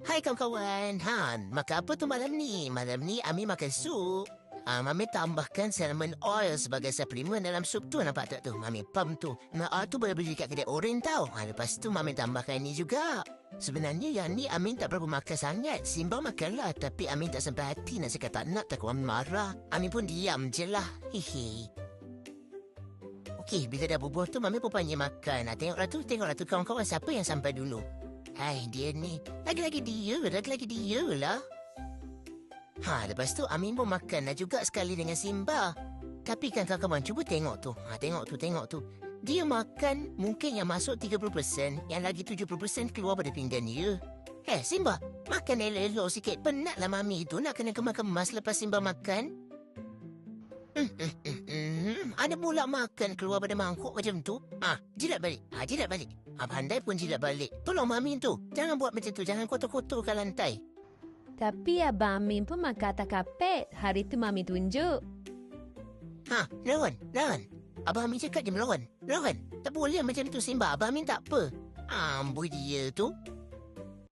Hai kawan-kawan. Makan apa tu malam ni? Malam ni Ami makan sup. Mami tambahkan cinnamon oil sebagai suplemen dalam sup tu, nampak tak tu? Mami pump tu. Tu boleh beli kat kedai oren tau. Lepas tu Mami tambahkan ni juga. Sebenarnya yang ni Amin tak berapa makan sangat. Simba makanlah, tapi Amin tak sampai hati nak cakap tak nak, takut Amin marah. Amin pun diam je lah. Hihi. Okey, bila dah bubuh tu Mami pun panggil makan. Tengoklah tu kawan-kawan siapa yang sampai dulu. Hai, dia ni. Lagi-lagi dia lah. Lepas tu Amin pun makan juga sekali dengan Simba. Tapi kan kawan-kawan, cuba tengok tu. Tengok tu. Dia makan mungkin yang masuk 30%, yang lagi 70% keluar pada pinggan dia. Simba, makan elok-elok sikit. Penatlah Mami tu nak kena kemas-kemas lepas Simba makan. Ada pula makan keluar pada mangkuk macam tu. Jilat balik. Pandai pun jilat balik. Tolong Mami tu. Jangan buat macam tu. Jangan kotor-kotorkan lantai. Tapi Abang Amin pun makan atas kapet. Hari tu Mami tunjuk. Lawan. Abang Amin cakap dia melawan. Tak boleh macam tu Simba. Abang Amin tak apa. Amboi dia tu.